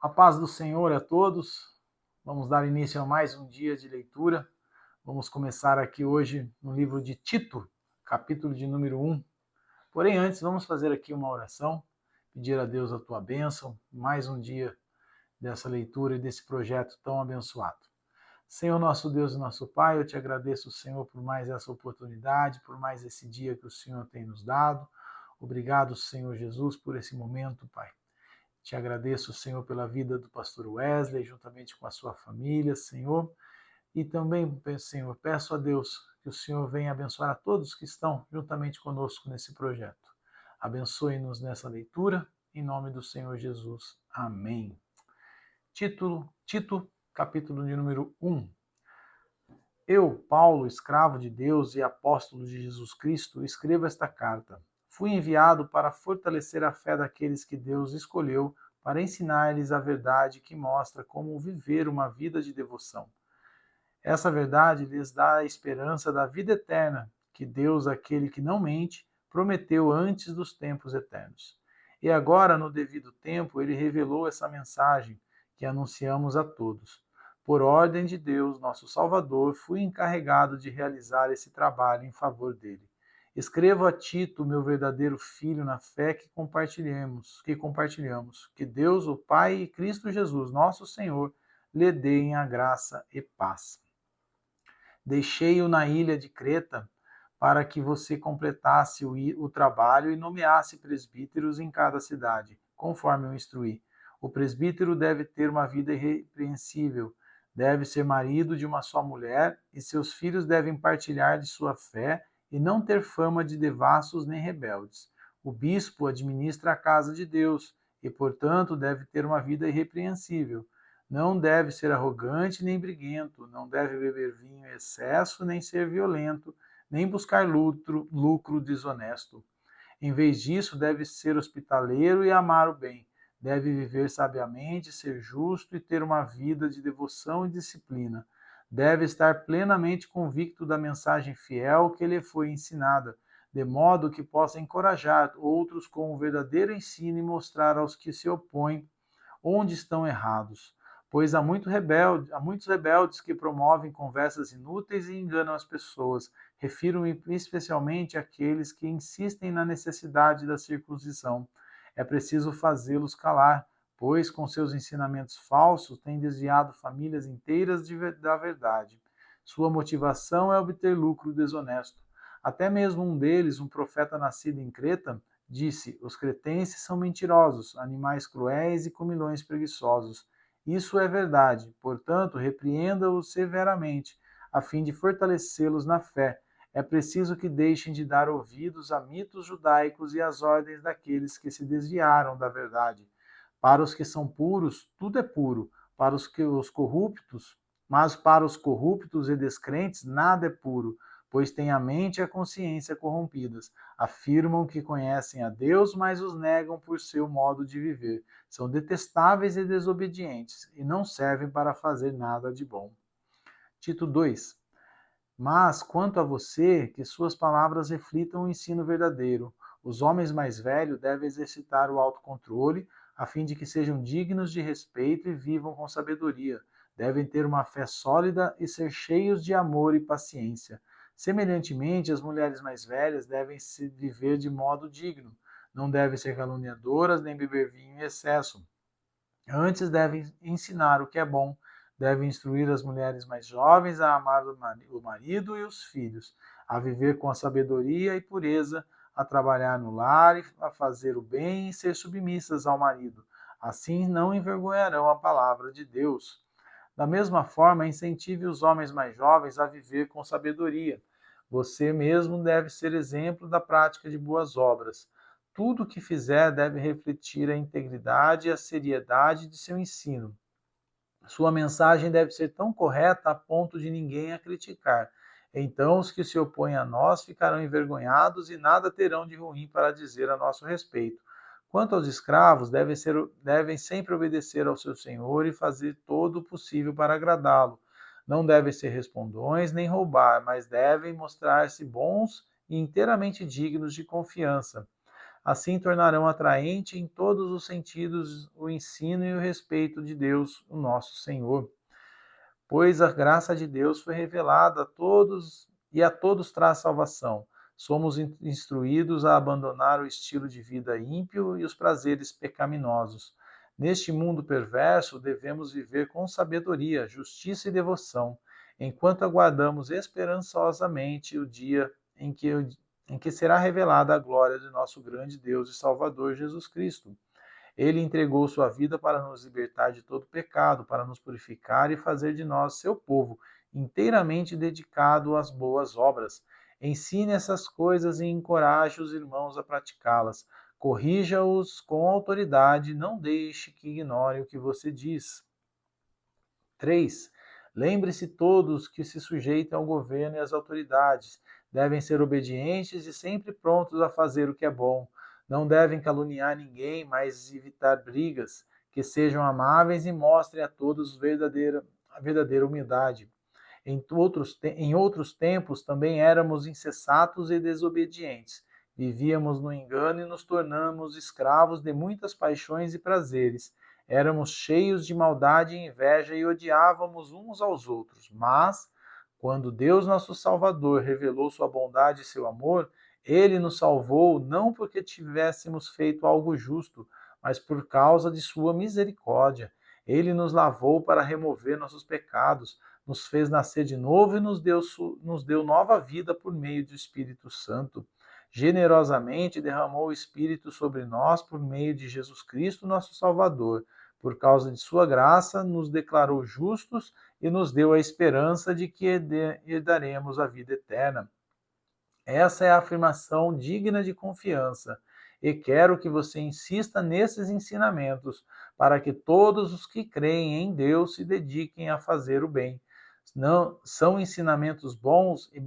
A paz do Senhor a todos. Vamos dar início a mais um dia de leitura. Vamos começar aqui hoje no livro de Tito, capítulo de número 1. Porém, antes, vamos fazer aqui uma oração, pedir a Deus a tua bênção, mais um dia dessa leitura e desse projeto tão abençoado. Senhor, nosso Deus e nosso Pai, eu te agradeço, Senhor, por mais essa oportunidade, por mais esse dia que o Senhor tem nos dado. Obrigado, Senhor Jesus, por esse momento, Pai. Te agradeço, Senhor, pela vida do pastor Wesley, juntamente com a sua família, Senhor. E também, Senhor, peço a Deus que o Senhor venha abençoar a todos que estão juntamente conosco nesse projeto. Abençoe-nos nessa leitura, em nome do Senhor Jesus. Amém. Tito, capítulo de número 1. Eu, Paulo, escravo de Deus e apóstolo de Jesus Cristo, escrevo esta carta. Fui enviado para fortalecer a fé daqueles que Deus escolheu para ensinar-lhes a verdade que mostra como viver uma vida de devoção. Essa verdade lhes dá a esperança da vida eterna, que Deus, aquele que não mente, prometeu antes dos tempos eternos. E agora, no devido tempo, ele revelou essa mensagem que anunciamos a todos. Por ordem de Deus, nosso Salvador, fui encarregado de realizar esse trabalho em favor dele. Escrevo a Tito, meu verdadeiro filho na fé que compartilhamos. Que Deus, o Pai e Cristo Jesus, nosso Senhor, lhe deem a graça e paz. Deixei-o na ilha de Creta para que você completasse o trabalho e nomeasse presbíteros em cada cidade, conforme eu instruí. O presbítero deve ter uma vida irrepreensível, deve ser marido de uma só mulher, e seus filhos devem partilhar de sua fé e não ter fama de devassos nem rebeldes. O bispo administra a casa de Deus e, portanto, deve ter uma vida irrepreensível. Não deve ser arrogante nem briguento, não deve beber vinho em excesso, nem ser violento, nem buscar lucro desonesto. Em vez disso, deve ser hospitaleiro e amar o bem. Deve viver sabiamente, ser justo e ter uma vida de devoção e disciplina. Deve estar plenamente convicto da mensagem fiel que lhe foi ensinada, de modo que possa encorajar outros com o verdadeiro ensino e mostrar aos que se opõem onde estão errados. Pois há muitos rebeldes que promovem conversas inúteis e enganam as pessoas. Refiro-me especialmente àqueles que insistem na necessidade da circuncisão. É preciso fazê-los calar, pois com seus ensinamentos falsos têm desviado famílias inteiras da verdade. Sua motivação é obter lucro desonesto. Até mesmo um deles, um profeta nascido em Creta, disse: os cretenses são mentirosos, animais cruéis e comilões preguiçosos. Isso é verdade, portanto, repreenda-os severamente, a fim de fortalecê-los na fé. É preciso que deixem de dar ouvidos a mitos judaicos e às ordens daqueles que se desviaram da verdade. Para os que são puros, tudo é puro. Mas para os corruptos e descrentes, nada é puro, pois têm a mente e a consciência corrompidas. Afirmam que conhecem a Deus, mas os negam por seu modo de viver. São detestáveis e desobedientes, e não servem para fazer nada de bom. Tito 2. Mas, quanto a você, que suas palavras reflitam o ensino verdadeiro. Os homens mais velhos devem exercitar o autocontrole, a fim de que sejam dignos de respeito e vivam com sabedoria. Devem ter uma fé sólida e ser cheios de amor e paciência. Semelhantemente, as mulheres mais velhas devem se viver de modo digno. Não devem ser caluniadoras nem beber vinho em excesso. Antes devem ensinar o que é bom. Devem instruir as mulheres mais jovens a amar o marido e os filhos, a viver com a sabedoria e pureza, a trabalhar no lar e a fazer o bem e ser submissas ao marido. Assim não envergonharão a palavra de Deus. Da mesma forma, incentive os homens mais jovens a viver com sabedoria. Você mesmo deve ser exemplo da prática de boas obras. Tudo o que fizer deve refletir a integridade e a seriedade de seu ensino. Sua mensagem deve ser tão correta a ponto de ninguém a criticar. Então os que se opõem a nós ficarão envergonhados e nada terão de ruim para dizer a nosso respeito. Quanto aos escravos, devem sempre obedecer ao seu senhor e fazer todo o possível para agradá-lo. Não devem ser respondões nem roubar, mas devem mostrar-se bons e inteiramente dignos de confiança. Assim tornarão atraente em todos os sentidos o ensino e o respeito de Deus, o nosso Senhor. Pois a graça de Deus foi revelada a todos e a todos traz salvação. Somos instruídos a abandonar o estilo de vida ímpio e os prazeres pecaminosos. Neste mundo perverso, devemos viver com sabedoria, justiça e devoção, enquanto aguardamos esperançosamente o dia em que será revelada a glória de nosso grande Deus e Salvador Jesus Cristo. Ele entregou sua vida para nos libertar de todo pecado, para nos purificar e fazer de nós seu povo, inteiramente dedicado às boas obras. Ensine essas coisas e encoraje os irmãos a praticá-las. Corrija-os com autoridade, não deixe que ignorem o que você diz. 3. Lembre-se todos que se sujeitem ao governo e às autoridades. Devem ser obedientes e sempre prontos a fazer o que é bom. Não devem caluniar ninguém, mas evitar brigas. Que sejam amáveis e mostrem a todos a verdadeira humildade. Em outros tempos também éramos insensatos e desobedientes. Vivíamos no engano e nos tornamos escravos de muitas paixões e prazeres. Éramos cheios de maldade e inveja e odiávamos uns aos outros. Mas, quando Deus, nosso Salvador, revelou sua bondade e seu amor, ele nos salvou não porque tivéssemos feito algo justo, mas por causa de sua misericórdia. Ele nos lavou para remover nossos pecados, nos fez nascer de novo e nos deu nova vida por meio do Espírito Santo. Generosamente derramou o Espírito sobre nós por meio de Jesus Cristo, nosso Salvador. Por causa de sua graça, nos declarou justos e nos deu a esperança de que herdaremos a vida eterna. Essa é a afirmação digna de confiança. E quero que você insista nesses ensinamentos, para que todos os que creem em Deus se dediquem a fazer o bem. Não, são ensinamentos bons e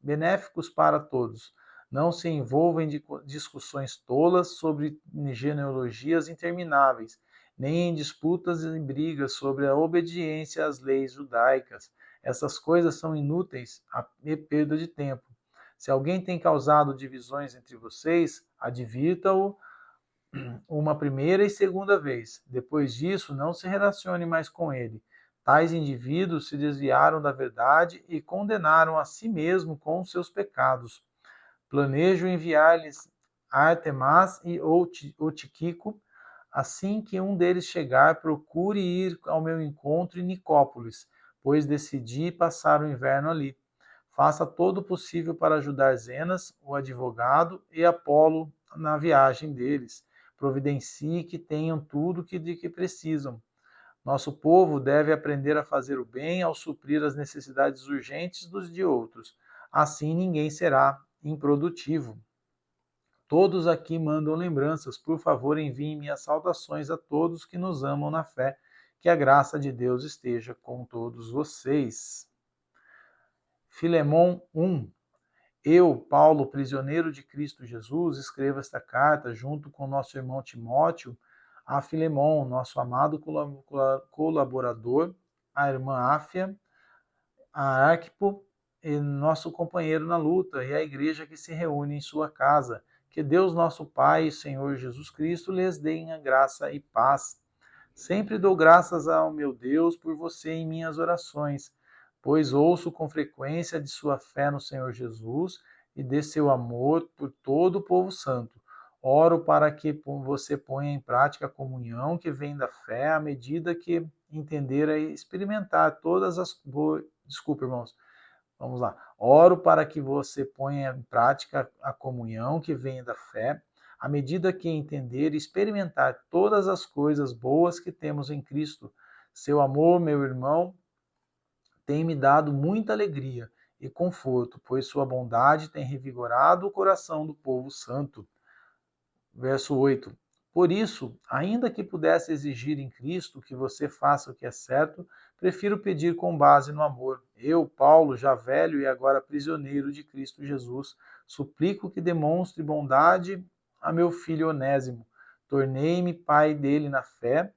benéficos para todos. Não se envolvam em discussões tolas sobre genealogias intermináveis, nem em disputas e brigas sobre a obediência às leis judaicas. Essas coisas são inúteis e perda de tempo. Se alguém tem causado divisões entre vocês, advirta-o uma primeira e segunda vez. Depois disso, não se relacione mais com ele. Tais indivíduos se desviaram da verdade e condenaram a si mesmo com os seus pecados. Planejo enviar-lhes Artemas e Otiquico. Assim que um deles chegar, procure ir ao meu encontro em Nicópolis, pois decidi passar o inverno ali. Faça todo o possível para ajudar Zenas, o advogado, e Apolo na viagem deles. Providencie que tenham tudo de que precisam. Nosso povo deve aprender a fazer o bem ao suprir as necessidades urgentes dos de outros. Assim ninguém será improdutivo. Todos aqui mandam lembranças. Por favor, enviem minhas saudações a todos que nos amam na fé. Que a graça de Deus esteja com todos vocês. Filemon 1. Eu, Paulo, prisioneiro de Cristo Jesus, escrevo esta carta junto com nosso irmão Timóteo a Filemon, nosso amado colaborador, a irmã Áfia, a Arquipo e nosso companheiro na luta, e a igreja que se reúne em sua casa. Que Deus, nosso Pai e Senhor Jesus Cristo, lhes dê a graça e paz. Sempre dou graças ao meu Deus por você em minhas orações, pois ouço com frequência de sua fé no Senhor Jesus e de seu amor por todo o povo santo. Oro para que você ponha em prática a comunhão que vem da fé à medida que entender e experimentar todas as... Desculpa, irmãos. Vamos lá. Oro para que você ponha em prática a comunhão que vem da fé, à medida que entender e experimentar todas as coisas boas que temos em Cristo. Seu amor, meu irmão, tem me dado muita alegria e conforto, pois sua bondade tem revigorado o coração do povo santo. Verso 8. Por isso, ainda que pudesse exigir em Cristo que você faça o que é certo, prefiro pedir com base no amor. Eu, Paulo, já velho e agora prisioneiro de Cristo Jesus, suplico que demonstre bondade a meu filho Onésimo. Tornei-me pai dele na fé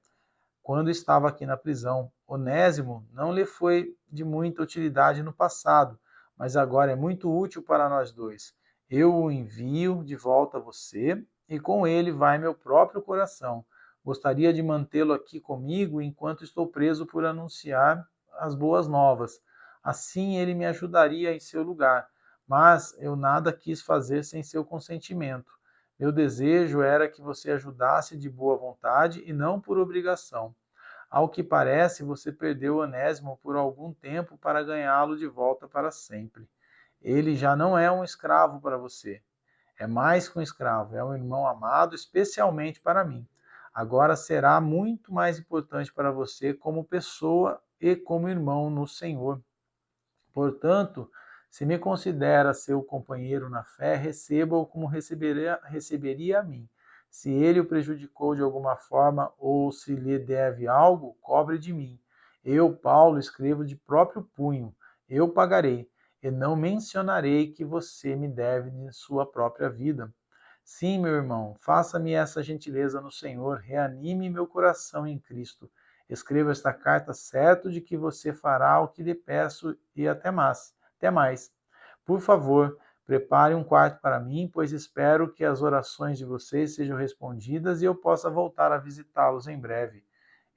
quando estava aqui na prisão. Onésimo não lhe foi de muita utilidade no passado, mas agora é muito útil para nós dois. Eu o envio de volta a você e com ele vai meu próprio coração. Gostaria de mantê-lo aqui comigo enquanto estou preso por anunciar as boas novas. Assim ele me ajudaria em seu lugar, mas eu nada quis fazer sem seu consentimento. Meu desejo era que você ajudasse de boa vontade e não por obrigação. Ao que parece, você perdeu Onésimo por algum tempo para ganhá-lo de volta para sempre. Ele já não é um escravo para você. É mais que um escravo, é um irmão amado especialmente para mim. Agora será muito mais importante para você como pessoa e como irmão no Senhor. Portanto, se me considera seu companheiro na fé, receba-o como receberia a mim. Se ele o prejudicou de alguma forma ou se lhe deve algo, cobre de mim. Eu, Paulo, escrevo de próprio punho. Eu pagarei, e não mencionarei que você me deve de sua própria vida. Sim, meu irmão, faça-me essa gentileza no Senhor, reanime meu coração em Cristo. Escreva esta carta certo de que você fará o que lhe peço e até mais. Até mais. Por favor, prepare um quarto para mim, pois espero que as orações de vocês sejam respondidas e eu possa voltar a visitá-los em breve.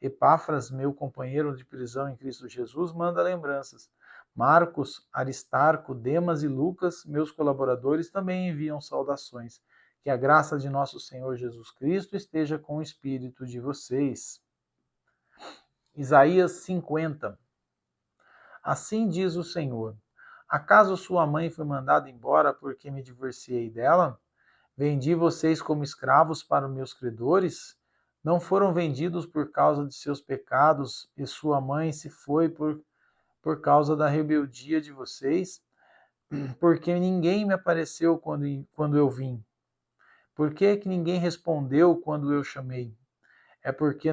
Epáfras, meu companheiro de prisão em Cristo Jesus, manda lembranças. Marcos, Aristarco, Demas e Lucas, meus colaboradores, também enviam saudações. Que a graça de nosso Senhor Jesus Cristo esteja com o espírito de vocês. Isaías 50. Assim diz o Senhor: acaso sua mãe foi mandada embora porque me divorciei dela? Vendi vocês como escravos para os meus credores? Não foram vendidos por causa de seus pecados e sua mãe se foi por causa da rebeldia de vocês? Porque ninguém me apareceu quando eu vim. Por que ninguém respondeu quando eu chamei? É porque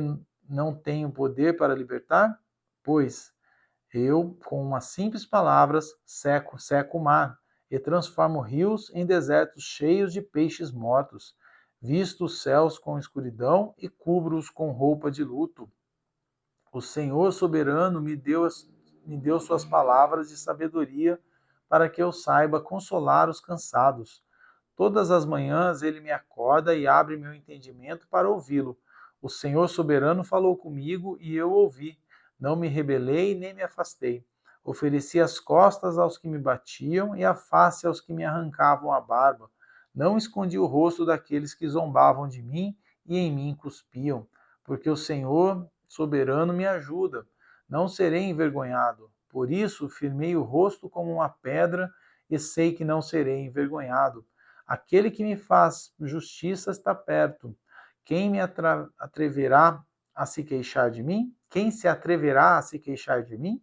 não tenho poder para libertar? Pois eu, com umas simples palavras, seco o mar e transformo rios em desertos cheios de peixes mortos. Visto os céus com escuridão e cubro-os com roupa de luto. O Senhor soberano me deu suas palavras de sabedoria para que eu saiba consolar os cansados. Todas as manhãs ele me acorda e abre meu entendimento para ouvi-lo. O Senhor soberano falou comigo e eu ouvi. Não me rebelei nem me afastei. Ofereci as costas aos que me batiam e a face aos que me arrancavam a barba. Não escondi o rosto daqueles que zombavam de mim e em mim cuspiam, porque o Senhor soberano me ajuda. Não serei envergonhado. Por isso, firmei o rosto como uma pedra e sei que não serei envergonhado. Aquele que me faz justiça está perto. Quem me atreverá a se queixar de mim? Quem se atreverá a se queixar de mim?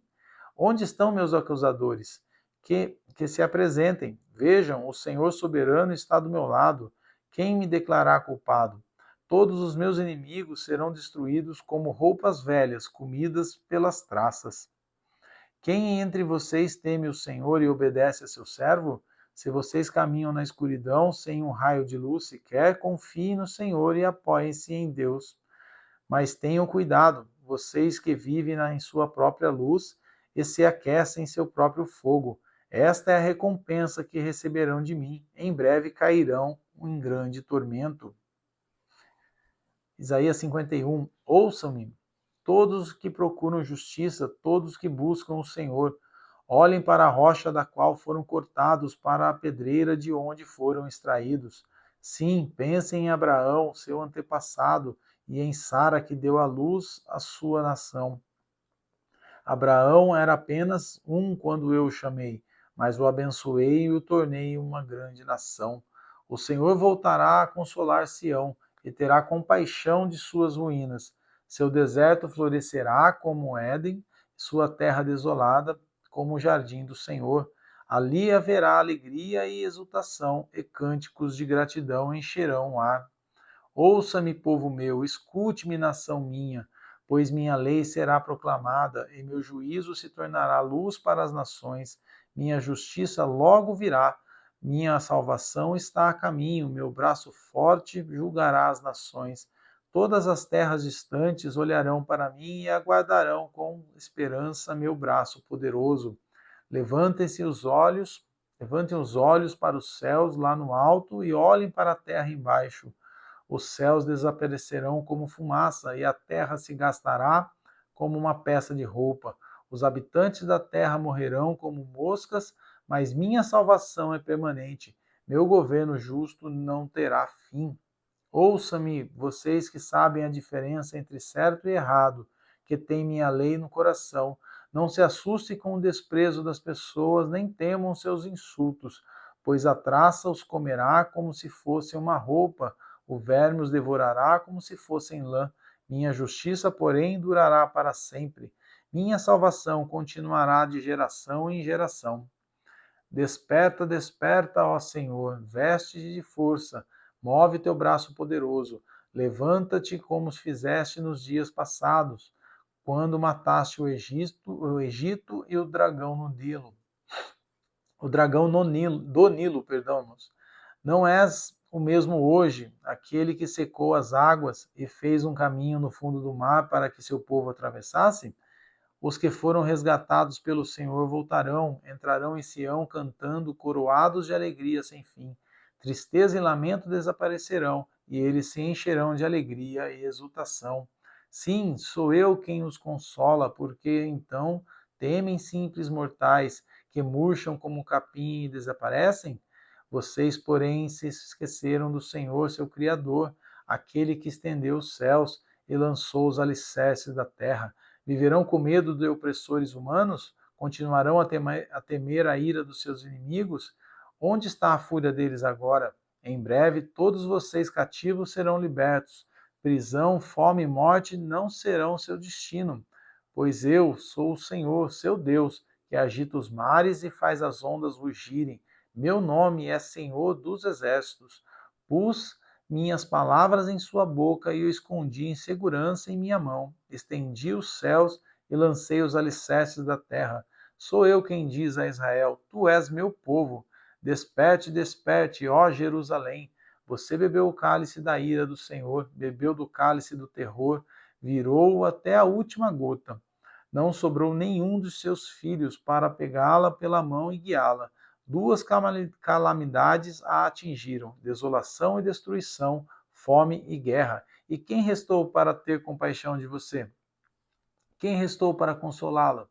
Onde estão meus acusadores? Que se apresentem. Vejam, o Senhor soberano está do meu lado. Quem me declarar culpado? Todos os meus inimigos serão destruídos como roupas velhas, comidas pelas traças. Quem entre vocês teme o Senhor e obedece a seu servo? Se vocês caminham na escuridão, sem um raio de luz sequer, confiem no Senhor e apoiem-se em Deus. Mas tenham cuidado, vocês que vivem em sua própria luz e se aquecem em seu próprio fogo. Esta é a recompensa que receberão de mim. Em breve cairão em grande tormento. Isaías 51. Ouçam-me, todos que procuram justiça, todos que buscam o Senhor. Olhem para a rocha da qual foram cortados, para a pedreira de onde foram extraídos. Sim, pensem em Abraão, seu antepassado, e em Sara, que deu à luz a sua nação. Abraão era apenas um quando eu o chamei, mas o abençoei e o tornei uma grande nação. O Senhor voltará a consolar Sião e terá compaixão de suas ruínas. Seu deserto florescerá como Éden, sua terra desolada como o jardim do Senhor. Ali haverá alegria e exultação, e cânticos de gratidão encherão o ar. Ouça-me, povo meu, escute-me, nação minha, pois minha lei será proclamada e meu juízo se tornará luz para as nações. Minha justiça logo virá, minha salvação está a caminho, meu braço forte julgará as nações. Todas as terras distantes olharão para mim e aguardarão com esperança meu braço poderoso. Levantem os olhos para os céus lá no alto e olhem para a terra embaixo. Os céus desaparecerão como fumaça, e a terra se gastará como uma peça de roupa. Os habitantes da terra morrerão como moscas, mas minha salvação é permanente. Meu governo justo não terá fim. Ouça-me, vocês que sabem a diferença entre certo e errado, que têm minha lei no coração. Não se assustem com o desprezo das pessoas, nem temam seus insultos, pois a traça os comerá como se fosse uma roupa, o verme os devorará como se fossem lã. Minha justiça, porém, durará para sempre. Minha salvação continuará de geração em geração. Desperta, desperta, ó Senhor, veste-te de força, move teu braço poderoso, levanta-te como fizeste nos dias passados, quando mataste o Egito e o dragão no Nilo. O dragão no Nilo, do Nilo, perdão. Não és o mesmo hoje, aquele que secou as águas e fez um caminho no fundo do mar para que seu povo atravessasse? Os que foram resgatados pelo Senhor voltarão, entrarão em Sião cantando, coroados de alegria sem fim. Tristeza e lamento desaparecerão, e eles se encherão de alegria e exultação. Sim, sou eu quem os consola, porque então temem simples mortais, que murcham como capim e desaparecem? Vocês, porém, se esqueceram do Senhor, seu Criador, aquele que estendeu os céus e lançou os alicerces da terra. Viverão com medo de opressores humanos? Continuarão a temer a ira dos seus inimigos? Onde está a fúria deles agora? Em breve, todos vocês cativos serão libertos. Prisão, fome e morte não serão seu destino, pois eu sou o Senhor, seu Deus, que agita os mares e faz as ondas rugirem. Meu nome é Senhor dos Exércitos. Pus minhas palavras em sua boca e o escondi em segurança em minha mão. Estendi os céus e lancei os alicerces da terra. Sou eu quem diz a Israel: Tu és meu povo. Desperte, desperte, ó Jerusalém. Você bebeu o cálice da ira do Senhor, bebeu do cálice do terror, virou até a última gota. Não sobrou nenhum dos seus filhos para pegá-la pela mão e guiá-la. Duas calamidades a atingiram: desolação e destruição, fome e guerra. E quem restou para ter compaixão de você? Quem restou para consolá-la?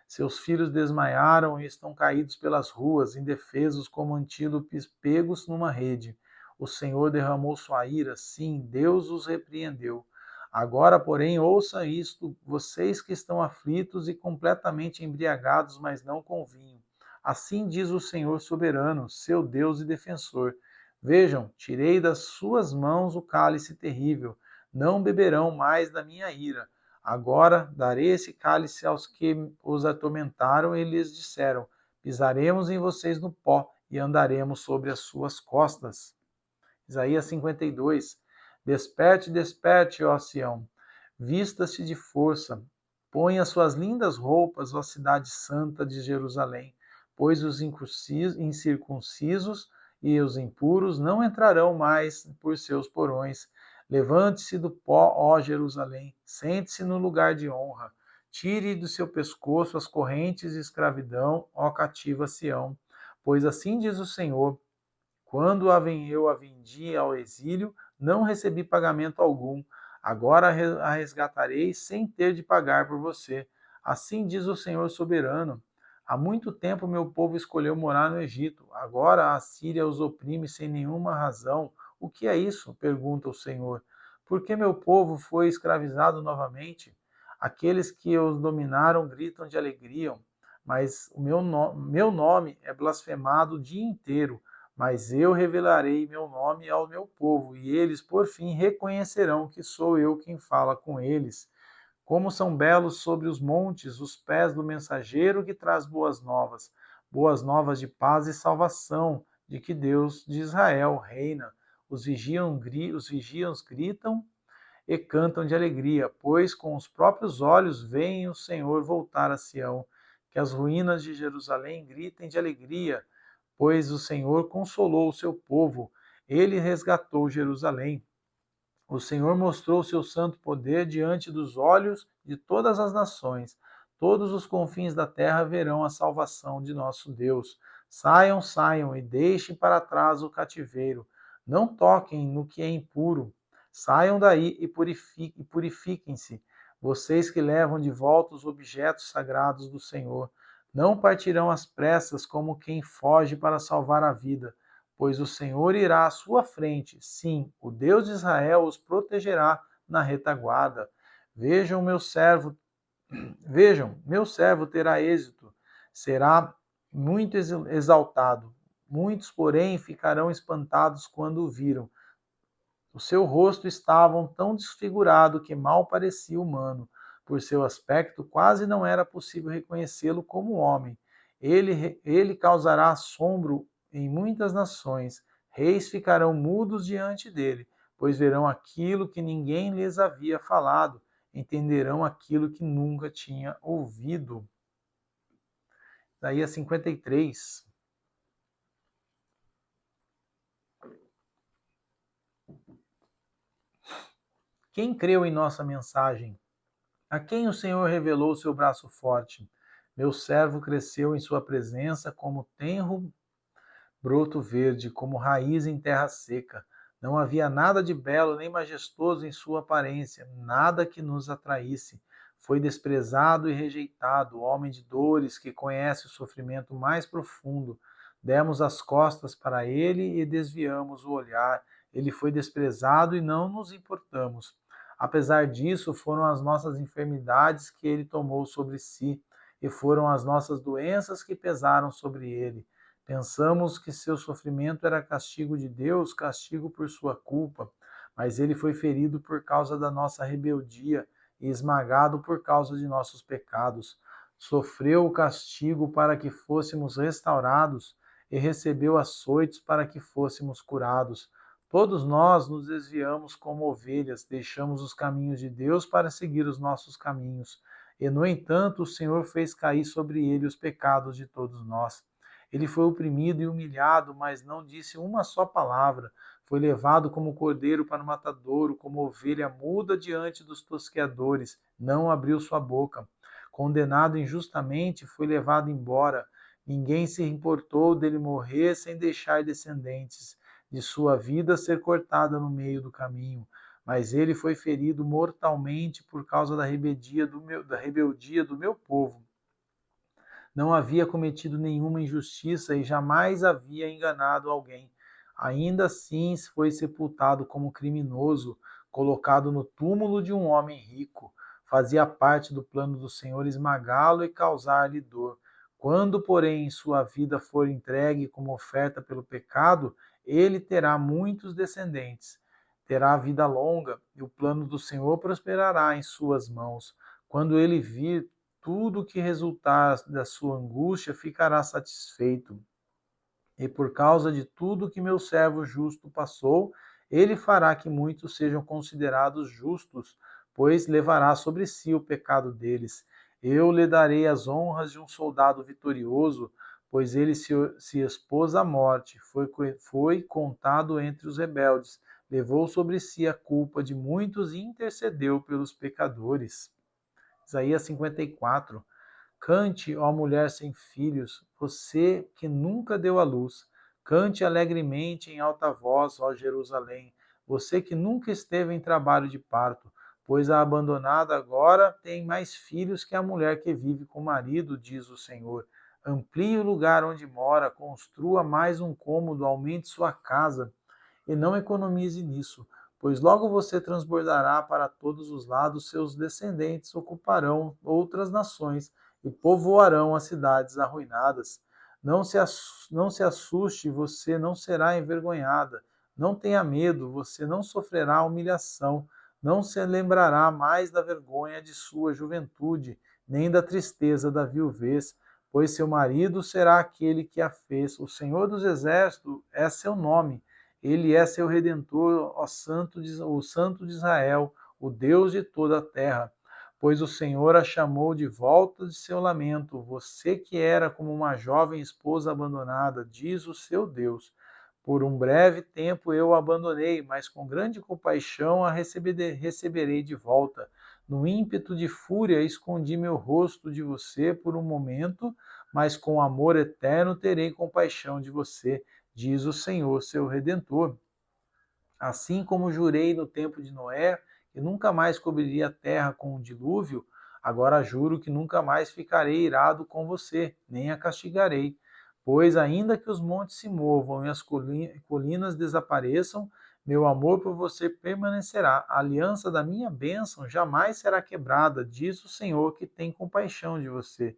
Seus filhos desmaiaram e estão caídos pelas ruas, indefesos como antílopes pegos numa rede. O Senhor derramou sua ira, sim, Deus os repreendeu. Agora, porém, ouça isto, vocês que estão aflitos e completamente embriagados, mas não com vinho. Assim diz o Senhor soberano, seu Deus e defensor. Vejam, tirei das suas mãos o cálice terrível. Não beberão mais da minha ira. Agora darei esse cálice aos que os atormentaram e lhes disseram: pisaremos em vocês no pó e andaremos sobre as suas costas. Isaías 52. Desperte, desperte, ó Sião, vista-se de força, ponha suas lindas roupas, ó cidade santa de Jerusalém, pois os incircuncisos e os impuros não entrarão mais por seus porões. Levante-se do pó, ó Jerusalém, sente-se no lugar de honra. Tire do seu pescoço as correntes de escravidão, ó cativa Sião. Pois assim diz o Senhor: quando eu a vendi ao exílio, não recebi pagamento algum. Agora a resgatarei sem ter de pagar por você. Assim diz o Senhor soberano. Há muito tempo meu povo escolheu morar no Egito. Agora a Síria os oprime sem nenhuma razão. O que é isso? Pergunta o Senhor. Por que meu povo foi escravizado novamente? Aqueles que os dominaram gritam de alegria, mas meu nome é blasfemado o dia inteiro. Mas eu revelarei meu nome ao meu povo, e eles, por fim, reconhecerão que sou eu quem fala com eles. Como são belos sobre os montes os pés do mensageiro que traz boas novas de paz e salvação, de que Deus de Israel reina. Os vigias gritam e cantam de alegria, pois com os próprios olhos veem o Senhor voltar a Sião. Que as ruínas de Jerusalém gritem de alegria, pois o Senhor consolou o seu povo, ele resgatou Jerusalém. O Senhor mostrou o seu santo poder diante dos olhos de todas as nações. Todos os confins da terra verão a salvação de nosso Deus. Saiam, saiam e deixem para trás o cativeiro. Não toquem no que é impuro, Saiam daí e purifiquem-se, vocês que levam de volta os objetos sagrados do Senhor. Não partirão às pressas como quem foge para salvar a vida, pois o Senhor irá à sua frente. Sim, o Deus de Israel os protegerá na retaguarda. Vejam, meu servo terá êxito, será muito exaltado. Muitos, porém, ficarão espantados quando o viram. O seu rosto estava tão desfigurado que mal parecia humano. Por seu aspecto, quase não era possível reconhecê-lo como homem. Ele causará assombro em muitas nações. Reis ficarão mudos diante dele, pois verão aquilo que ninguém lhes havia falado, entenderão aquilo que nunca tinha ouvido. Isaías 53. Quem creu em nossa mensagem? A quem o Senhor revelou seu braço forte? Meu servo cresceu em sua presença como tenro broto verde, como raiz em terra seca. Não havia nada de belo nem majestoso em sua aparência, nada que nos atraísse. Foi desprezado e rejeitado, homem de dores que conhece o sofrimento mais profundo. Demos as costas para ele e desviamos o olhar. Ele foi desprezado e não nos importamos. Apesar disso, foram as nossas enfermidades que ele tomou sobre si, e foram as nossas doenças que pesaram sobre ele. Pensamos que seu sofrimento era castigo de Deus, castigo por sua culpa, mas ele foi ferido por causa da nossa rebeldia e esmagado por causa de nossos pecados. Sofreu o castigo para que fôssemos restaurados e recebeu açoites para que fôssemos curados. Todos nós nos desviamos como ovelhas, deixamos os caminhos de Deus para seguir os nossos caminhos. E, no entanto, o Senhor fez cair sobre ele os pecados de todos nós. Ele foi oprimido e humilhado, mas não disse uma só palavra. Foi levado como cordeiro para o matadouro, como ovelha muda diante dos tosqueadores. Não abriu sua boca. Condenado injustamente, foi levado embora. Ninguém se importou dele morrer sem deixar descendentes, de sua vida ser cortada no meio do caminho. Mas ele foi ferido mortalmente por causa da rebeldia do meu povo. Não havia cometido nenhuma injustiça e jamais havia enganado alguém. Ainda assim foi sepultado como criminoso, colocado no túmulo de um homem rico. Fazia parte do plano do Senhor esmagá-lo e causar-lhe dor. Quando, porém, sua vida for entregue como oferta pelo pecado, ele terá muitos descendentes. Terá vida longa, e o plano do Senhor prosperará em suas mãos. Quando ele vir tudo que resultar da sua angústia ficará satisfeito. E por causa de tudo que meu servo justo passou, ele fará que muitos sejam considerados justos, pois levará sobre si o pecado deles. Eu lhe darei as honras de um soldado vitorioso, pois ele se expôs à morte, foi contado entre os rebeldes, levou sobre si a culpa de muitos e intercedeu pelos pecadores. Isaías 54. Cante, ó mulher sem filhos, você que nunca deu à luz. Cante alegremente em alta voz, ó Jerusalém, você que nunca esteve em trabalho de parto, pois a abandonada agora tem mais filhos que a mulher que vive com o marido, diz o Senhor. Amplie o lugar onde mora, construa mais um cômodo, aumente sua casa e não economize nisso, pois logo você transbordará para todos os lados, seus descendentes ocuparão outras nações e povoarão as cidades arruinadas. Não se assuste, você não será envergonhada. Não tenha medo, você não sofrerá humilhação. Não se lembrará mais da vergonha de sua juventude, nem da tristeza da viuvez, pois seu marido será aquele que a fez. O Senhor dos Exércitos é seu nome. Ele é seu Redentor, o Santo de Israel, o Deus de toda a terra. Pois o Senhor a chamou de volta de seu lamento, você que era como uma jovem esposa abandonada, diz o seu Deus. Por um breve tempo eu a abandonei, mas com grande compaixão a receberei de volta. No ímpeto de fúria escondi meu rosto de você por um momento, mas com amor eterno terei compaixão de você, diz o Senhor, seu Redentor. Assim como jurei no tempo de Noé, que nunca mais cobriria a terra com um dilúvio, agora juro que nunca mais ficarei irado com você, nem a castigarei. Pois ainda que os montes se movam e as colinas desapareçam, meu amor por você permanecerá. A aliança da minha bênção jamais será quebrada, diz o Senhor que tem compaixão de você.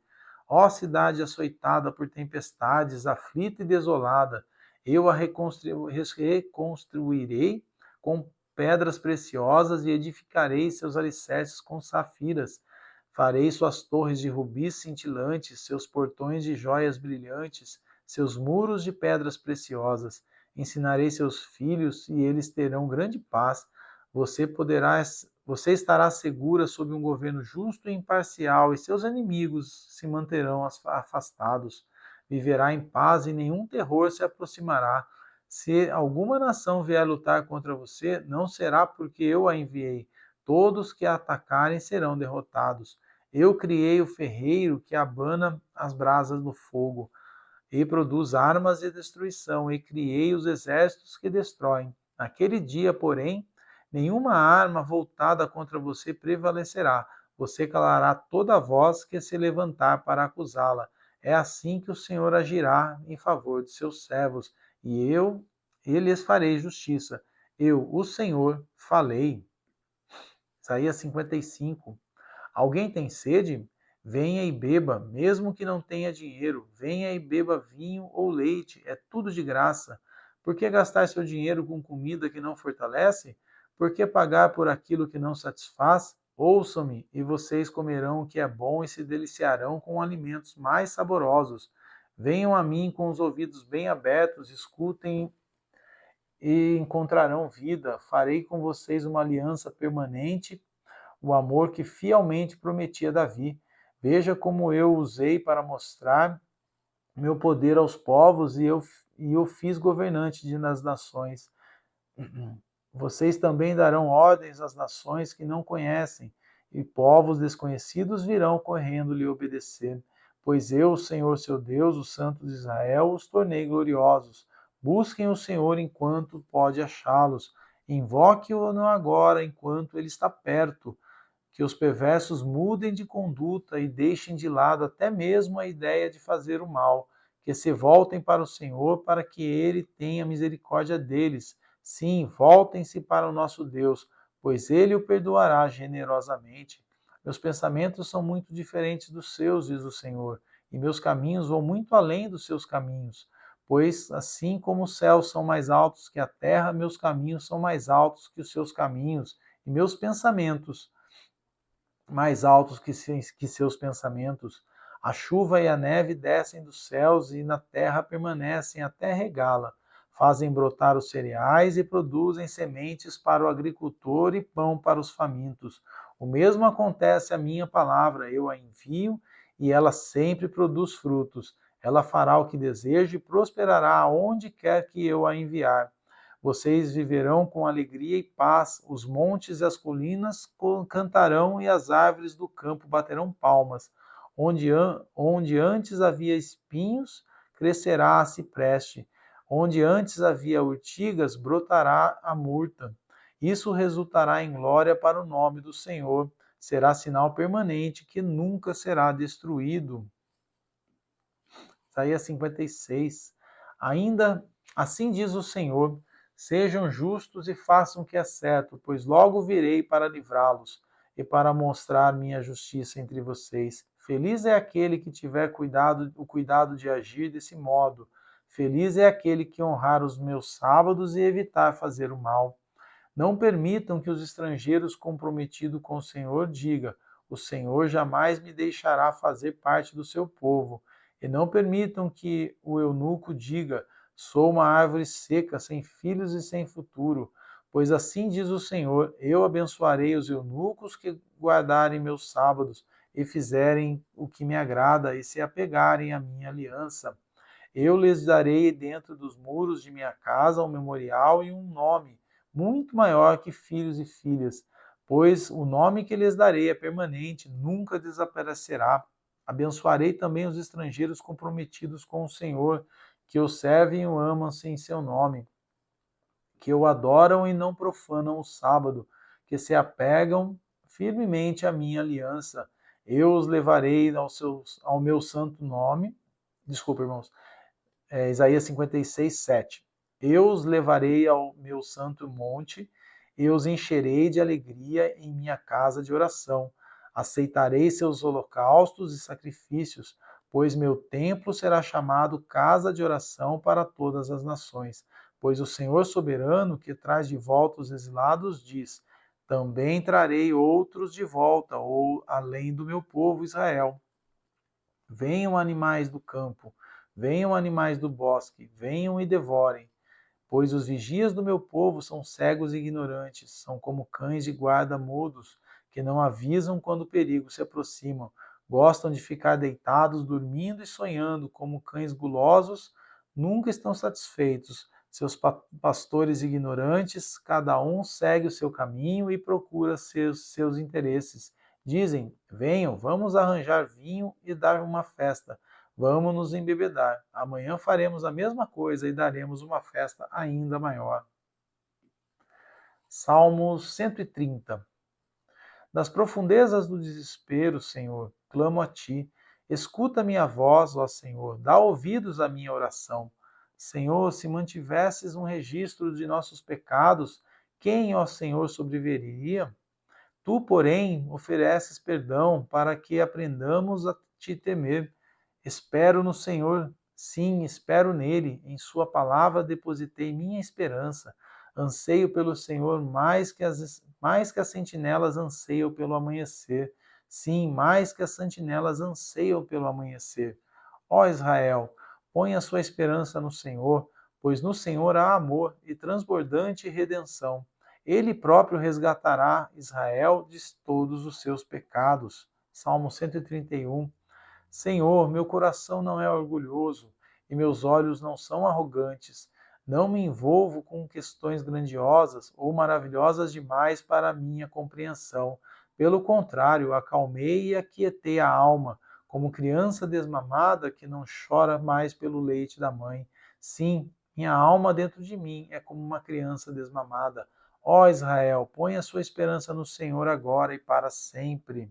Ó cidade açoitada por tempestades, aflita e desolada, eu a reconstruirei com pedras preciosas e edificarei seus alicerces com safiras. Farei suas torres de rubis cintilantes, seus portões de joias brilhantes, seus muros de pedras preciosas. Ensinarei seus filhos e eles terão grande paz. Você estará segura sob um governo justo e imparcial, e seus inimigos se manterão afastados. Viverá em paz e nenhum terror se aproximará. Se alguma nação vier lutar contra você, não será porque eu a enviei. Todos que a atacarem serão derrotados. Eu criei o ferreiro que abana as brasas no fogo e produz armas de destruição, e criei os exércitos que destroem. Naquele dia, porém, nenhuma arma voltada contra você prevalecerá. Você calará toda voz que se levantar para acusá-la. É assim que o Senhor agirá em favor de seus servos, e lhes farei justiça. Eu, o Senhor, falei. Isaías 55. Alguém tem sede? Venha e beba, mesmo que não tenha dinheiro. Venha e beba vinho ou leite, é tudo de graça. Por que gastar seu dinheiro com comida que não fortalece? Por que pagar por aquilo que não satisfaz? Ouçam-me, e vocês comerão o que é bom e se deliciarão com alimentos mais saborosos. Venham a mim com os ouvidos bem abertos, escutem e encontrarão vida. Farei com vocês uma aliança permanente, o amor que fielmente prometi a Davi. Veja como eu usei para mostrar meu poder aos povos e o fiz governante das nações. Vocês também darão ordens às nações que não conhecem, e povos desconhecidos virão correndo lhe obedecer. Pois eu, o Senhor seu Deus, o Santo de Israel, os tornei gloriosos. Busquem o Senhor enquanto pode achá-los. Invoque-o agora, enquanto ele está perto. Que os perversos mudem de conduta e deixem de lado até mesmo a ideia de fazer o mal, que se voltem para o Senhor, para que ele tenha misericórdia deles. Sim, voltem-se para o nosso Deus, pois ele o perdoará generosamente. Meus pensamentos são muito diferentes dos seus, diz o Senhor, e meus caminhos vão muito além dos seus caminhos. Pois assim como os céus são mais altos que a terra, meus caminhos são mais altos que os seus caminhos, e meus pensamentos mais altos que seus pensamentos. A chuva e a neve descem dos céus e na terra permanecem até regá-la. Fazem brotar os cereais e produzem sementes para o agricultor e pão para os famintos. O mesmo acontece à minha palavra, eu a envio e ela sempre produz frutos. Ela fará o que deseja e prosperará onde quer que eu a enviar. Vocês viverão com alegria e paz, os montes e as colinas cantarão e as árvores do campo baterão palmas. Onde antes havia espinhos, crescerá a cipreste. Onde antes havia urtigas, brotará a murta. Isso resultará em glória para o nome do Senhor. Será sinal permanente que nunca será destruído. Isaías 56. Ainda assim diz o Senhor: sejam justos e façam o que é certo, pois logo virei para livrá-los e para mostrar minha justiça entre vocês. Feliz é aquele que tiver o cuidado de agir desse modo. Feliz é aquele que honrar os meus sábados e evitar fazer o mal. Não permitam que os estrangeiros comprometidos com o Senhor digam: o Senhor jamais me deixará fazer parte do seu povo. E não permitam que o eunuco diga: sou uma árvore seca, sem filhos e sem futuro. Pois assim diz o Senhor: eu abençoarei os eunucos que guardarem meus sábados e fizerem o que me agrada e se apegarem à minha aliança. Eu lhes darei dentro dos muros de minha casa um memorial e um nome muito maior que filhos e filhas, pois o nome que lhes darei é permanente, nunca desaparecerá. Abençoarei também os estrangeiros comprometidos com o Senhor, que o servem e o amam sem seu nome. que o adoram e não profanam o sábado, que se apegam firmemente à minha aliança. Eu os levarei ao meu santo nome. Desculpa, irmãos. Isaías 56, 7. Eu os levarei ao meu santo monte, e os encherei de alegria em minha casa de oração. Aceitarei seus holocaustos e sacrifícios, pois meu templo será chamado casa de oração para todas as nações. Pois o Senhor soberano, que traz de volta os exilados, diz: também trarei outros de volta, ou além do meu povo Israel. Venham animais do campo, venham animais do bosque, venham e devorem. Pois os vigias do meu povo são cegos e ignorantes, são como cães de guarda mudos, que não avisam quando o perigo se aproxima. Gostam de ficar deitados, dormindo e sonhando, como cães gulosos, nunca estão satisfeitos. Seus pastores ignorantes, cada um segue o seu caminho e procura seus interesses. Dizem: venham, vamos arranjar vinho e dar uma festa. Vamos nos embebedar. Amanhã faremos a mesma coisa e daremos uma festa ainda maior. Salmos 130. Das profundezas do desespero, Senhor, clamo a ti. Escuta minha voz, ó Senhor, dá ouvidos à minha oração. Senhor, se mantivesses um registro de nossos pecados, quem, ó Senhor, sobreviveria? Tu, porém, ofereces perdão para que aprendamos a te temer. Espero no Senhor, sim, espero nele. Em sua palavra depositei minha esperança. Anseio pelo Senhor mais que as sentinelas anseiam pelo amanhecer. Sim, mais que as sentinelas anseiam pelo amanhecer. Ó Israel, põe a sua esperança no Senhor, pois no Senhor há amor e transbordante redenção. Ele próprio resgatará Israel de todos os seus pecados. Salmo 131. Senhor, meu coração não é orgulhoso e meus olhos não são arrogantes. Não me envolvo com questões grandiosas ou maravilhosas demais para a minha compreensão. Pelo contrário, acalmei e aquietei a alma, como criança desmamada que não chora mais pelo leite da mãe. Sim, minha alma dentro de mim é como uma criança desmamada. Ó Israel, põe a sua esperança no Senhor agora e para sempre.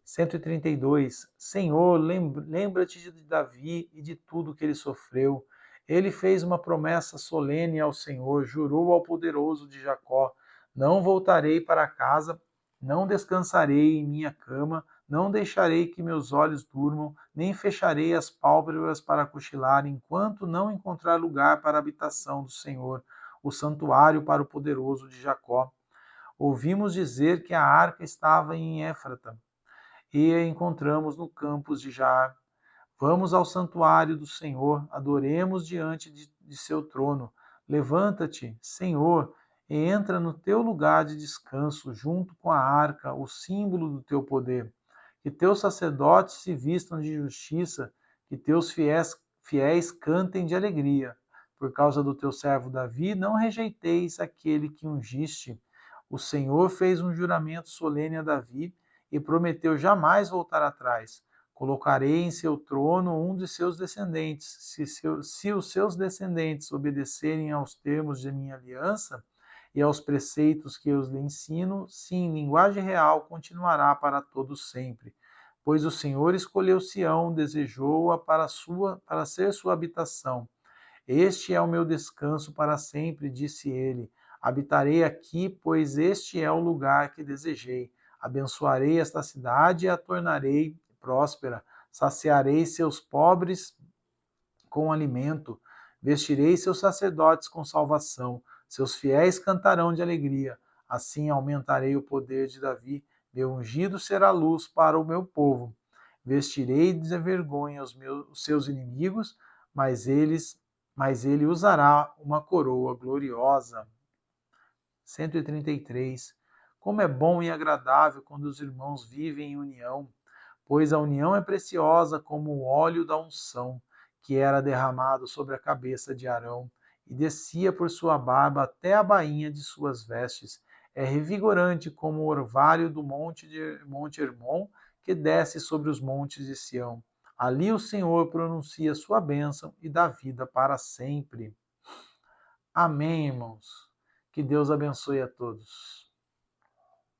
132. Senhor, lembra-te de Davi e de tudo que ele sofreu. Ele fez uma promessa solene ao Senhor, jurou ao poderoso de Jacó: não voltarei para casa, não descansarei em minha cama, não deixarei que meus olhos durmam, nem fecharei as pálpebras para cochilar, enquanto não encontrar lugar para a habitação do Senhor, o santuário para o poderoso de Jacó. Ouvimos dizer que a arca estava em Éfrata e a encontramos no campus de Jaar. Vamos ao santuário do Senhor, adoremos diante de seu trono. Levanta-te, Senhor, e entra no teu lugar de descanso, junto com a arca, o símbolo do teu poder. Que teus sacerdotes se vistam de justiça, que teus fiéis cantem de alegria. Por causa do teu servo Davi, não rejeiteis aquele que ungiste. O Senhor fez um juramento solene a Davi e prometeu jamais voltar atrás. Colocarei em seu trono um de seus descendentes. Se os seus descendentes obedecerem aos termos de minha aliança e aos preceitos que eu lhe ensino, sim, linguagem real continuará para todo sempre. Pois o Senhor escolheu Sião, desejou-a para ser sua habitação. Este é o meu descanso para sempre, disse ele. Habitarei aqui, pois este é o lugar que desejei. Abençoarei esta cidade e a tornarei próspera. Saciarei seus pobres com alimento. Vestirei seus sacerdotes com salvação. Seus fiéis cantarão de alegria. Assim aumentarei o poder de Davi. Meu ungido será luz para o meu povo. Vestirei de vergonha os seus inimigos, mas ele usará uma coroa gloriosa. 133. Como é bom e agradável quando os irmãos vivem em união, pois a união é preciosa como o óleo da unção, que era derramado sobre a cabeça de Arão e descia por sua barba até a bainha de suas vestes. É revigorante como o orvalho do Monte Hermon, que desce sobre os montes de Sião. Ali o Senhor pronuncia sua bênção e dá vida para sempre. Amém, irmãos. Que Deus abençoe a todos.